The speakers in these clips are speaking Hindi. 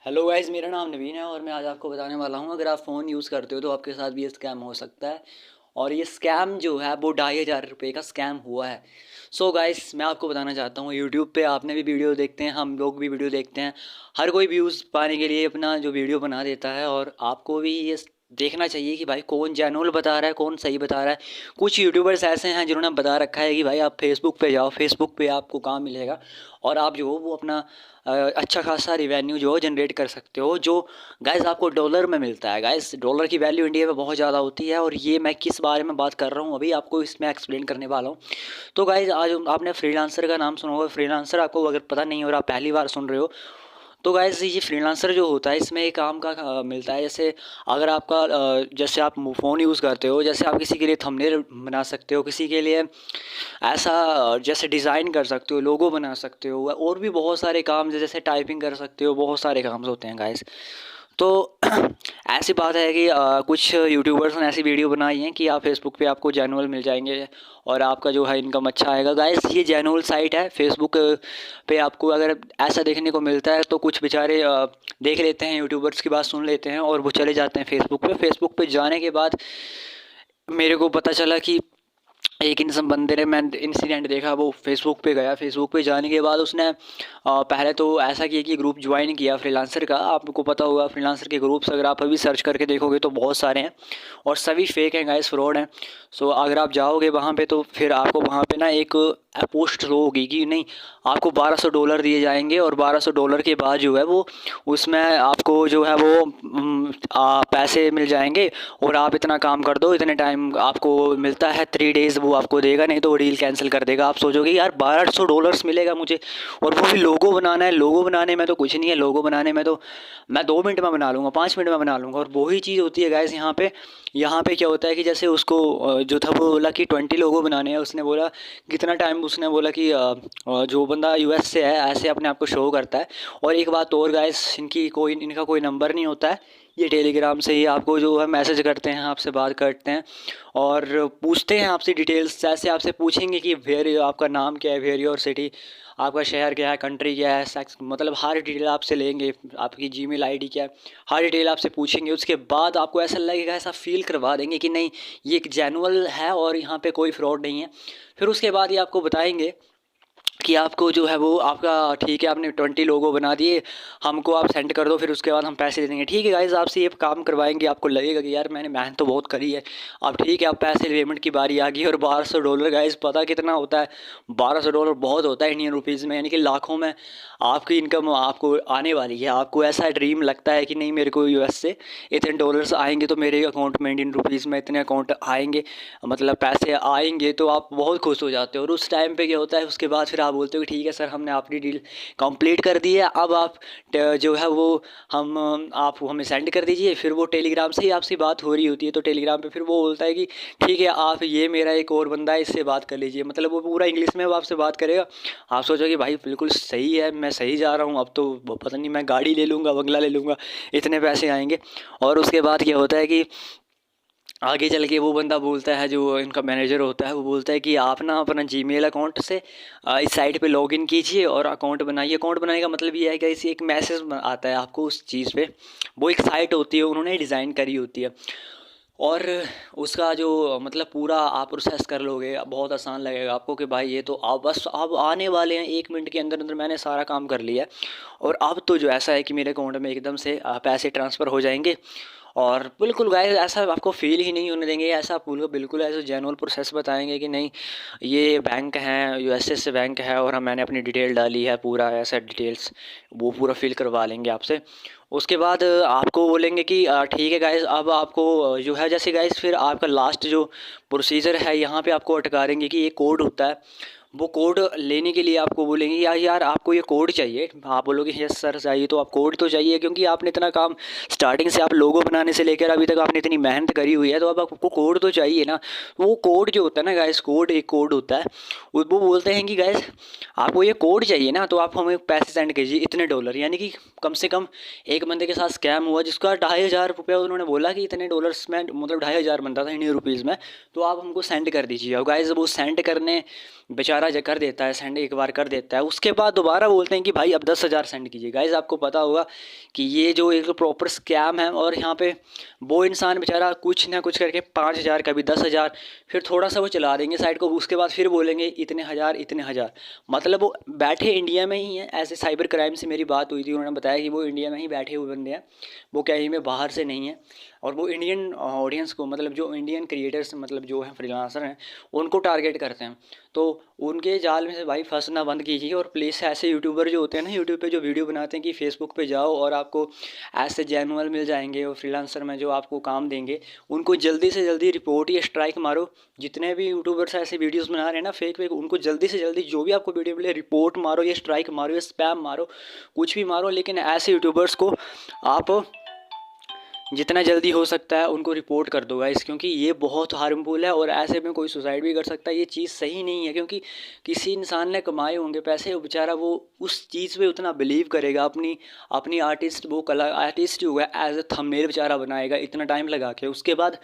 हेलो गाइस, मेरा नाम नवीन है और मैं आज आपको बताने वाला हूँ अगर आप फ़ोन यूज़ करते हो तो आपके साथ भी ये स्कैम हो सकता है। और ये स्कैम जो है वो 2500 रुपये का स्कैम हुआ है। सो गाइस, मैं आपको बताना चाहता हूँ, यूट्यूब पे आपने भी वीडियो देखते हैं, हम लोग भी वीडियो देखते हैं। हर कोई व्यूज़ पाने के लिए अपना जो वीडियो बना देता है, और आपको भी ये देखना चाहिए कि भाई कौन जेन्युइन बता रहा है, कौन सही बता रहा है। कुछ यूट्यूबर्स ऐसे हैं जिन्होंने बता रखा है कि भाई आप फेसबुक पे जाओ, फेसबुक पे आपको काम मिलेगा और आप जो हो वो अपना अच्छा खासा रिवेन्यू जो है जनरेट कर सकते हो, जो गाइस आपको डॉलर में मिलता है। गाइस, डॉलर की वैल्यू इंडिया में बहुत ज़्यादा होती है, और ये मैं किस बारे में बात कर रहा हूँ अभी आपको इसमें एक्सप्लेन करने वाला हूँ। तो गाइस, आज आपने फ्रीलांसर का नाम सुना होगा। फ्रीलांसर आपको अगर पता नहीं हो रहा, पहली बार सुन रहे हो, तो गाइस ये फ्रीलांसर जो होता है इसमें एक काम का मिलता है। जैसे अगर आपका जैसे आप फ़ोन यूज़ करते हो, जैसे आप किसी के लिए थंबनेल बना सकते हो, किसी के लिए ऐसा जैसे डिज़ाइन कर सकते हो, लोगो बना सकते हो, और भी बहुत सारे काम जैसे टाइपिंग कर सकते हो, बहुत सारे काम होते हैं गाइस। तो ऐसी बात है कि कुछ यूट्यूबर्स ने ऐसी वीडियो बनाई हैं कि आप फेसबुक पे आपको जेन्युइन मिल जाएंगे और आपका जो है इनकम अच्छा आएगा। गाइस, ये जेन्युइन साइट है। फेसबुक पे आपको अगर ऐसा देखने को मिलता है तो कुछ बेचारे देख लेते हैं, यूट्यूबर्स की बात सुन लेते हैं और वो चले जाते हैं फेसबुक पे। फेसबुक पे जाने के बाद मेरे को पता चला कि एक इंसान बंदे ने, मैं इंसिडेंट देखा, वो फेसबुक पे गया। फेसबुक पे जाने के बाद उसने पहले तो ऐसा किया कि ग्रुप ज्वाइन किया फ्रीलांसर का। आपको पता होगा फ्रीलांसर के ग्रुप्स अगर आप अभी सर्च करके देखोगे तो बहुत सारे हैं और सभी फेक हैं गाइस, फ्रॉड हैं। सो अगर आप जाओगे वहाँ पे तो फिर आपको वहाँ पे ना एक पोस्ट शो होगी कि नहीं, आपको $1200 दिए जाएंगे, और $1200 के बाद जो है वो उसमें आपको जो है वो पैसे मिल जाएंगे, और आप इतना काम कर दो, इतने टाइम आपको मिलता है, 3 डेज़ वो आपको देगा, नहीं तो वो डील कैंसिल कर देगा। आप सोचोगे यार $1200 मिलेगा मुझे, और वो भी लोगो बनाना है। लोगो बनाने में तो कुछ नहीं है, लोगो बनाने में तो मैं 2 मिनट में बना लूँगा, 5 मिनट में बना लूँगा। और वही चीज़ होती है गाइस यहाँ पे क्या होता है कि जैसे उसको जो था वो बोला कि 20 लोगो बनाने हैं। उसने बोला कितना टाइम, उसने बोला कि जो बंदा यूएस से है ऐसे अपने आप को शो करता है। और एक बात और गाइस, इनका कोई नंबर नहीं होता है। ये टेलीग्राम से ही आपको जो है मैसेज करते हैं, आपसे बात करते हैं और पूछते हैं आपसे डिटेल्स। जैसे आपसे पूछेंगे कि वेयर, आपका नाम क्या है, वेयर योर सिटी, आपका शहर क्या है, कंट्री क्या है, सेक्स, मतलब हर डिटेल आपसे लेंगे, आपकी जीमेल आईडी क्या है, हर डिटेल आपसे पूछेंगे। उसके बाद आपको ऐसा लगेगा, ऐसा फील करवा देंगे कि नहीं, ये एक जेन्युइन है और यहाँ पे कोई फ्रॉड नहीं है। फिर उसके बाद ये आपको बताएंगे कि आपको जो है वो आपका ठीक है, आपने 20 लोगो बना दिए, हमको आप सेंड कर दो, फिर उसके बाद हम पैसे दे देंगे। ठीक है गाइस, आपसे ये काम करवाएंगे, आपको लगेगा कि यार मैंने मेहनत तो बहुत करी है। अब ठीक है, अब पैसे पेमेंट की बारी आ गई। और $1200 गाइस, पता कितना होता है? $1200 बहुत होता है इंडियन रुपीज़ में, यानी कि लाखों में आपकी इनकम आपको आने वाली है। आपको ऐसा ड्रीम लगता है कि नहीं, मेरे को यूएस से इतने डॉलर्स आएंगे तो मेरे अकाउंट में इंडियन रुपीज़ में इतने अकाउंट आएंगे, मतलब पैसे आएंगे, तो आप बहुत खुश हो जाते हो। और उस टाइम पे क्या होता है, उसके बाद फिर आप बोलते हो कि ठीक है सर, हमने अपनी डील कंप्लीट कर दी है, अब आप जो है वो आप हमें सेंड कर दीजिए। फिर वो टेलीग्राम से ही आपसे बात हो रही होती है, तो टेलीग्राम पे फिर वो बोलता है कि ठीक है, आप ये मेरा एक और बंदा है, इससे बात कर लीजिए। मतलब वो पूरा इंग्लिश में वो आपसे बात करेगा। आप सोचोगे भाई बिल्कुल सही है, मैं सही जा रहा हूँ, अब तो पता नहीं मैं गाड़ी ले लूँगा, बंगला ले लूँगा, इतने पैसे आएंगे। और उसके बाद क्या होता है कि आगे चल के वो बंदा बोलता है, जो इनका मैनेजर होता है, वो बोलता है कि आप ना अपना जीमेल अकाउंट से इस साइट पे लॉगिन कीजिए और अकाउंट बनाइए। अकाउंट बनाने का मतलब ये है कि इसी एक मैसेज आता है आपको उस चीज़ पे। वो एक साइट होती है, उन्होंने डिज़ाइन करी होती है, और उसका जो मतलब पूरा आप प्रोसेस कर लोगे, बहुत आसान लगेगा आपको कि भाई ये तो आप बस अब आने वाले हैं 1 मिनट के अंदर अंदर, मैंने सारा काम कर लिया है। और अब तो जो ऐसा है कि मेरे अकाउंट में एकदम से पैसे ट्रांसफ़र हो जाएंगे। और बिल्कुल गाइस, ऐसा आपको फील ही नहीं होने देंगे, ऐसा बिल्कुल ऐसे जेन्युइन प्रोसेस बताएंगे कि नहीं, ये बैंक है, यूएसए से बैंक है, और हम मैंने अपनी डिटेल डाली है, पूरा ऐसा डिटेल्स वो पूरा फिल करवा लेंगे आपसे। उसके बाद आपको बोलेंगे कि ठीक है गाइस, अब आपको जो है जैसे गाइस, फिर आपका लास्ट जो प्रोसीजर है यहाँ पे आपको अटका देंगे कि ये कोड होता है। वो कोड लेने के लिए आपको बोलेंगे यार यार आपको ये कोड चाहिए। आप बोलोगे यस सर चाहिए, तो आप कोड तो चाहिए, क्योंकि आपने इतना काम स्टार्टिंग से, आप लोगो बनाने से लेकर अभी तक आपने इतनी मेहनत करी हुई है, तो अब आपको कोड तो चाहिए ना। वो कोड जो होता है ना गाइस, कोड एक कोड होता है। वो बोलते हैं कि गाइस आपको ये कोड चाहिए ना, तो आप हमें पैसे सेंड कीजिए इतने डॉलर, यानी कि कम से कम एक बंदे के साथ स्कैम हुआ जिसका 2500 रुपये, उन्होंने बोला कि इतने डॉलर्स में, मतलब 2500 बनता था इंडियन रुपीज़ में, तो आप हमको सेंड कर दीजिए। और गाइस वो सेंड करने बेचारा बेचारा कर देता है सेंड, एक बार कर देता है, उसके बाद दोबारा बोलते हैं कि भाई अब 10,000 सेंड कीजिए। गाइस आपको पता होगा कि ये जो एक प्रॉपर स्कैम है, और यहाँ पे वो इंसान बेचारा कुछ ना कुछ करके 5,000 कभी 10,000, फिर थोड़ा सा वो चला देंगे साइड को, उसके बाद फिर बोलेंगे इतने हज़ार इतने हज़ार। मतलब वो बैठे इंडिया में ही हैं। ऐसे साइबर क्राइम से मेरी बात हुई थी, उन्होंने बताया कि वो इंडिया में ही बैठे हुए बंदे हैं, वो कहीं में बाहर से नहीं है, और वो इंडियन ऑडियंस को, मतलब जो इंडियन क्रिएटर्स मतलब जो हैं फ्रीलांसर हैं, उनको टारगेट करते हैं। तो उनके जाल में से भाई फंसना बंद कीजिए। और प्लीज़ ऐसे यूट्यूबर जो होते हैं ना, यूट्यूब पे जो वीडियो बनाते हैं कि फेसबुक पे जाओ और आपको ऐसे जेनुअल मिल जाएंगे, और फ्रीलांसर में जो आपको काम देंगे, उनको जल्दी से जल्दी रिपोर्ट या स्ट्राइक मारो। जितने भी यूट्यूबर्स ऐसे वीडियोस बना रहे हैं ना फेक, उनको जल्दी से जल्दी जो भी आपको वीडियो मिले रिपोर्ट मारो या स्ट्राइक मारो या स्पैम मारो, कुछ भी मारो, लेकिन ऐसे यूट्यूबर्स को आप जितना जल्दी हो सकता है उनको रिपोर्ट कर दो गाइस, क्योंकि ये बहुत हार्मफुल है, और ऐसे में कोई सुसाइड भी कर सकता है। ये चीज़ सही नहीं है, क्योंकि किसी इंसान ने कमाए होंगे पैसे, वो बेचारा वो उस चीज़ पे उतना बिलीव करेगा, अपनी अपनी आर्टिस्ट, वो कला आर्टिस्ट जो है एज ए थंबनेल बेचारा बनाएगा इतना टाइम लगा के, उसके बाद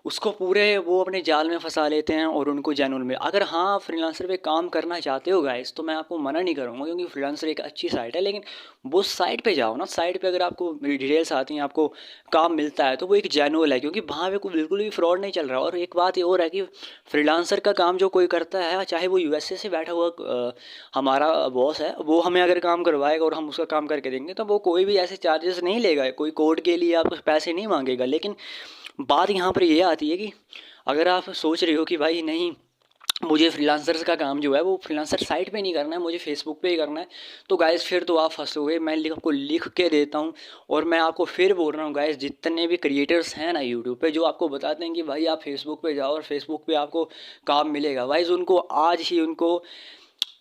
उसको पूरे वो अपने जाल में फंसा लेते हैं और उनको जेन्युइन में। अगर हाँ फ्रीलांसर पे काम करना चाहते हो गाइस, तो मैं आपको मना नहीं करूँगा, क्योंकि फ्रीलांसर एक अच्छी साइट है, लेकिन वो साइट पे जाओ ना, साइट पे अगर आपको डिटेल्स आती हैं, आपको काम मिलता है, तो वो एक जेन्युइन है, क्योंकि वहाँ पे कोई बिल्कुल भी फ्रॉड नहीं चल रहा। और एक बात ये और है कि फ्रीलांसर का काम जो कोई करता है, चाहे वो यूएसए से बैठा हुआ हमारा बॉस है, वो हमें अगर काम करवाएगा और हम उसका काम करके देंगे, तो वो कोई भी ऐसे चार्जेस नहीं लेगा, कोई कोड के लिए आपको पैसे नहीं मांगेगा। लेकिन बात यहाँ पर ये आती है कि अगर आप सोच रहे हो कि भाई नहीं, मुझे फ्रीलांसर्स का काम जो है वो फ्रीलांसर साइट पे नहीं करना है, मुझे फेसबुक पे ही करना है, तो गाइस फिर तो आप फंसोगे। मैं आपको लिख के देता हूँ, और मैं आपको फिर बोल रहा हूँ गाइस, जितने भी क्रिएटर्स हैं ना यूट्यूब पे, जो आपको बताते हैं कि भाई आप फेसबुक पे जाओ और फेसबुक पे आपको काम मिलेगा, वाइज उनको आज ही उनको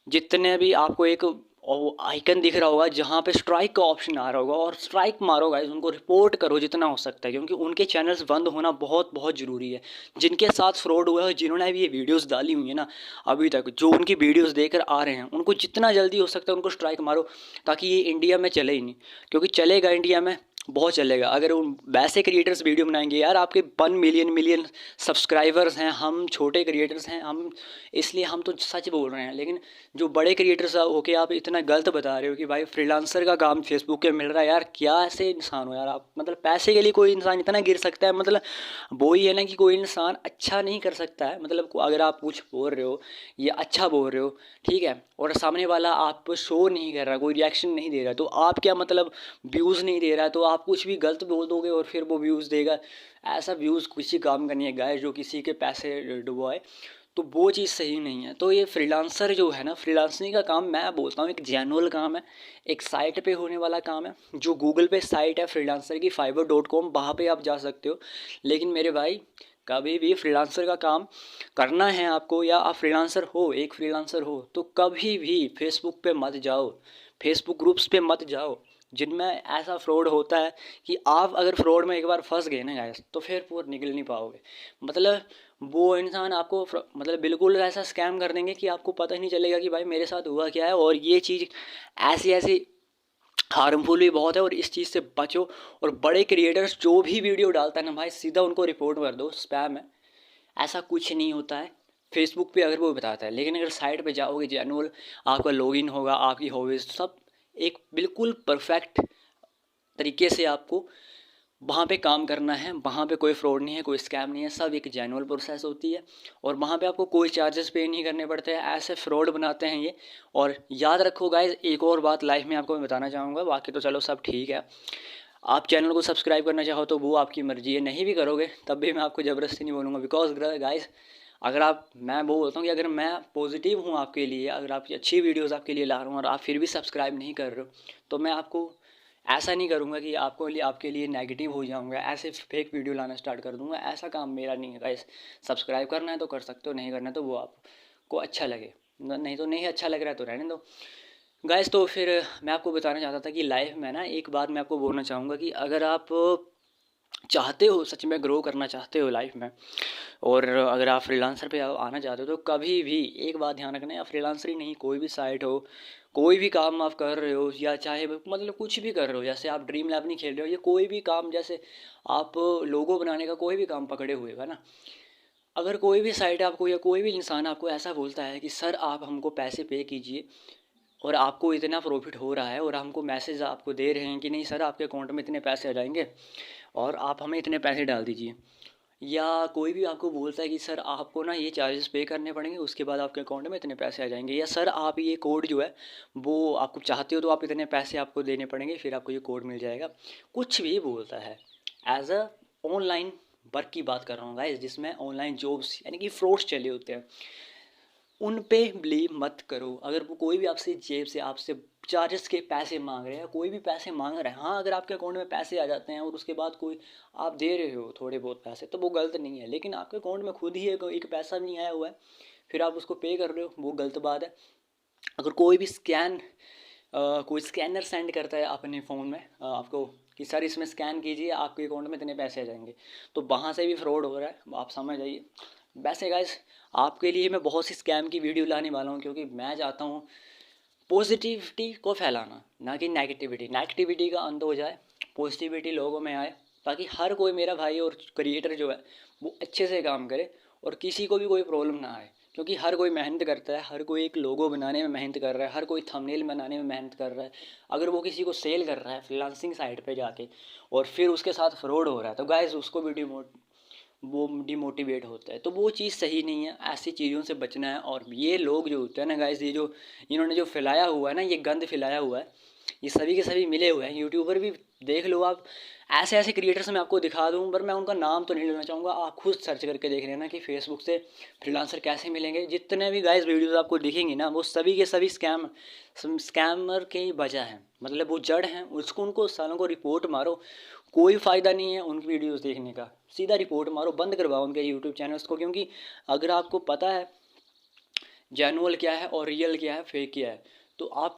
जितने भी आपको एक और आइकन दिख रहा होगा जहाँ पे स्ट्राइक का ऑप्शन आ रहा होगा, और स्ट्राइक मारो गाइस, उनको रिपोर्ट करो जितना हो सकता है, क्योंकि उनके चैनल्स बंद होना बहुत बहुत ज़रूरी है। जिनके साथ फ्रॉड हुआ है, जिन्होंने भी ये वीडियोस डाली हुई है ना अभी तक, जो उनकी वीडियोस देखकर आ रहे हैं, उनको जितना जल्दी हो सकता है उनको स्ट्राइक मारो, ताकि ये इंडिया में चले ही नहीं। क्योंकि चलेगा इंडिया में बहुत चलेगा अगर उन वैसे क्रिएटर्स वीडियो बनाएंगे। यार आपके 1 मिलियन सब्सक्राइबर्स हैं, हम छोटे क्रिएटर्स हैं, हम इसलिए हम तो सच बोल रहे हैं, लेकिन जो बड़े क्रिएटर्स होके आप इतना गलत बता रहे हो कि भाई फ्रीलांसर का काम फेसबुक पे मिल रहा है। यार क्या ऐसे इंसान हो यार आप, मतलब पैसे के लिए कोई इंसान इतना गिर सकता है? मतलब वो ही है ना कि कोई इंसान अच्छा नहीं कर सकता है। मतलब अगर आप कुछ बोल रहे हो या अच्छा बोल रहे हो, ठीक है, और सामने वाला आप शो नहीं कर रहा, कोई रिएक्शन नहीं दे रहा, तो आप क्या मतलब व्यूज़ नहीं दे रहा है, तो आप कुछ भी गलत बोल दोगे और फिर वो व्यूज़ देगा। ऐसा व्यूज़ किसी काम का नहीं है गाइस, जो किसी के पैसे डुबोए, तो वो चीज़ सही नहीं है। तो ये फ्रीलांसर जो है ना, फ्रीलांसिंग का काम मैं बोलता हूँ एक जेन्युइन काम है, एक साइट पे होने वाला काम है। जो गूगल पे साइट है फ्रीलांसर की fiverr.com, वहाँ पे आप जा सकते हो। लेकिन मेरे भाई कभी भी फ्रीलांसर का काम करना है आपको, या आप फ्रीलांसर हो, एक फ्रीलांसर हो, तो कभी भी फेसबुक पे मत जाओ, फेसबुक ग्रुप्स पे मत जाओ जिनमें ऐसा फ्रॉड होता है कि आप अगर फ्रॉड में एक बार फंस गए ना गाइस, तो फिर पूरा निकल नहीं पाओगे। मतलब वो इंसान आपको मतलब बिल्कुल ऐसा स्कैम कर देंगे कि आपको पता ही नहीं चलेगा कि भाई मेरे साथ हुआ क्या है। और ये चीज़ ऐसी ऐसी हार्मफुल भी बहुत है, और इस चीज़ से बचो। और बड़े क्रिएटर्स जो भी वीडियो डालता है ना भाई, सीधा उनको रिपोर्ट कर दो, स्पैम है, ऐसा कुछ नहीं होता है। फेसबुक पे अगर वो बताता है, लेकिन अगर साइट पे जाओगे जेनुअल, आपका लॉगिन होगा, आपकी हॉबीज सब एक बिल्कुल परफेक्ट तरीके से आपको वहाँ पे काम करना है। वहाँ पे कोई फ्रॉड नहीं है, कोई स्कैम नहीं है, सब एक जेन्युइन प्रोसेस होती है, और वहाँ पे आपको कोई चार्जेस पे नहीं करने पड़ते हैं। ऐसे फ्रॉड बनाते हैं ये। और याद रखो गाइस, एक और बात लाइफ में आपको मैं बताना चाहूँगा, बाकी तो चलो सब ठीक है। आप चैनल को सब्सक्राइब करना चाहो तो वो आपकी मर्ज़ी है, नहीं भी करोगे तब भी मैं आपको ज़बरदस्ती नहीं बोलूँगा। बिकॉज गाइस, अगर आप, मैं वो बोलता हूँ कि अगर मैं पॉजिटिव हूँ आपके लिए, अगर आपकी अच्छी वीडियोस आपके लिए ला रहा हूँ और आप फिर भी सब्सक्राइब नहीं कर रहे हो, तो मैं आपको ऐसा नहीं करूँगा कि आपके लिए नेगेटिव हो जाऊँगा, ऐसे फेक वीडियो लाना स्टार्ट कर दूँगा। ऐसा काम मेरा नहीं है गाइस। सब्सक्राइब करना है तो कर सकते हो, नहीं करना है तो वो आपको अच्छा लगे, नहीं तो नहीं अच्छा लग रहा है तो रहने दो गाइस। तो फिर मैं आपको बताना चाहता था कि लाइफ में ना एक बात मैं आपको बोलना चाहूँगा कि अगर आप चाहते हो, सच में ग्रो करना चाहते हो लाइफ में, और अगर आप फ्रीलांसर पे आना चाहते हो, तो कभी भी एक बात ध्यान रखना, या फ्रीलांसर ही नहीं, कोई भी साइट हो, कोई भी काम आप कर रहे हो, या चाहे मतलब कुछ भी कर रहे हो, जैसे आप ड्रीम लैब नहीं खेल रहे हो, या कोई भी काम, जैसे आप लोगो बनाने का कोई भी काम पकड़े हुए है ना, अगर कोई भी साइट आपको या कोई भी इंसान आपको ऐसा बोलता है कि सर आप हमको पैसे पे कीजिए और आपको इतना प्रॉफिट हो रहा है और हमको मैसेज आपको दे रहे हैं कि नहीं सर आपके अकाउंट में इतने पैसे आ जाएंगे और आप हमें इतने पैसे डाल दीजिए, या कोई भी आपको बोलता है कि सर आपको ना ये चार्जेस पे करने पड़ेंगे उसके बाद आपके अकाउंट में इतने पैसे आ जाएंगे, या सर आप ये कोड जो है वो आपको चाहते हो तो आप इतने पैसे आपको देने पड़ेंगे फिर आपको ये कोड मिल जाएगा, कुछ भी बोलता है एज अ ऑनलाइन वर्क की बात कर रहा हूँ गाइस, जिसमें ऑनलाइन जॉब्स यानी कि फ्रॉड्स चले होते हैं, उन पे बिलीव मत करो। अगर वो कोई भी आपसे जेब से आपसे चार्जेस के पैसे मांग रहे हैं, कोई भी पैसे मांग रहे हैं, हाँ अगर आपके अकाउंट में पैसे आ जाते हैं और उसके बाद कोई आप दे रहे हो थोड़े बहुत पैसे तो वो गलत नहीं है, लेकिन आपके अकाउंट में खुद ही एक पैसा भी नहीं आया हुआ है फिर आप उसको पे कर रहे हो, वो गलत बात है। अगर कोई भी कोई स्कैनर सेंड करता है अपने फ़ोन में आपको कि सर इसमें स्कैन कीजिए आपके अकाउंट में इतने पैसे आ जाएंगे, तो वहाँ से भी फ्रॉड हो रहा है, आप समझ जाइए। वैसे गाइस आपके लिए मैं बहुत सी स्कैम की वीडियो लाने वाला हूँ, क्योंकि मैं चाहता हूँ पॉजिटिविटी को फैलाना, ना कि नेगेटिविटी। नेगेटिविटी का अंत हो जाए, पॉजिटिविटी लोगों में आए, ताकि हर कोई मेरा भाई और क्रिएटर जो है वो अच्छे से काम करे और किसी को भी कोई प्रॉब्लम ना आए, क्योंकि हर कोई मेहनत करता है, हर कोई एक लोगो बनाने में मेहनत कर रहा है, हर कोई थंबनेल बनाने में मेहनत कर रहा है। अगर वो किसी को सेल कर रहा है फ्रीलांसिंग साइट पे जाके और फिर उसके साथ फ्रॉड हो रहा है तो गाइस उसको भी वो डिमोटिवेट होता है, तो वो चीज़ सही नहीं है, ऐसी चीज़ों से बचना है। और ये लोग जो होते हैं ना गाइस, ये जो इन्होंने जो फैलाया हुआ है ना, ये गंद फैलाया हुआ है, ये सभी के सभी मिले हुए हैं। यूट्यूबर भी देख लो आप, ऐसे ऐसे क्रिएटर्स मैं आपको दिखा दूँ पर मैं उनका नाम तो नहीं लेना चाहूँगा, आप खुद सर्च करके देख लेना कि फेसबुक से फ्रीलांसर कैसे मिलेंगे। जितने भी गाइस वीडियोस आपको दिखेंगे ना वो सभी के सभी स्कैमर के ही वजह हैं, मतलब वो जड़ हैं, उसको उनको सालों को रिपोर्ट मारो, कोई फ़ायदा नहीं है उनकी वीडियोस देखने का, सीधा रिपोर्ट मारो, बंद करवाओ उनके यूट्यूब चैनल्स को। क्योंकि अगर आपको पता है जेनुअल क्या है और रियल क्या है फेक क्या है, तो आप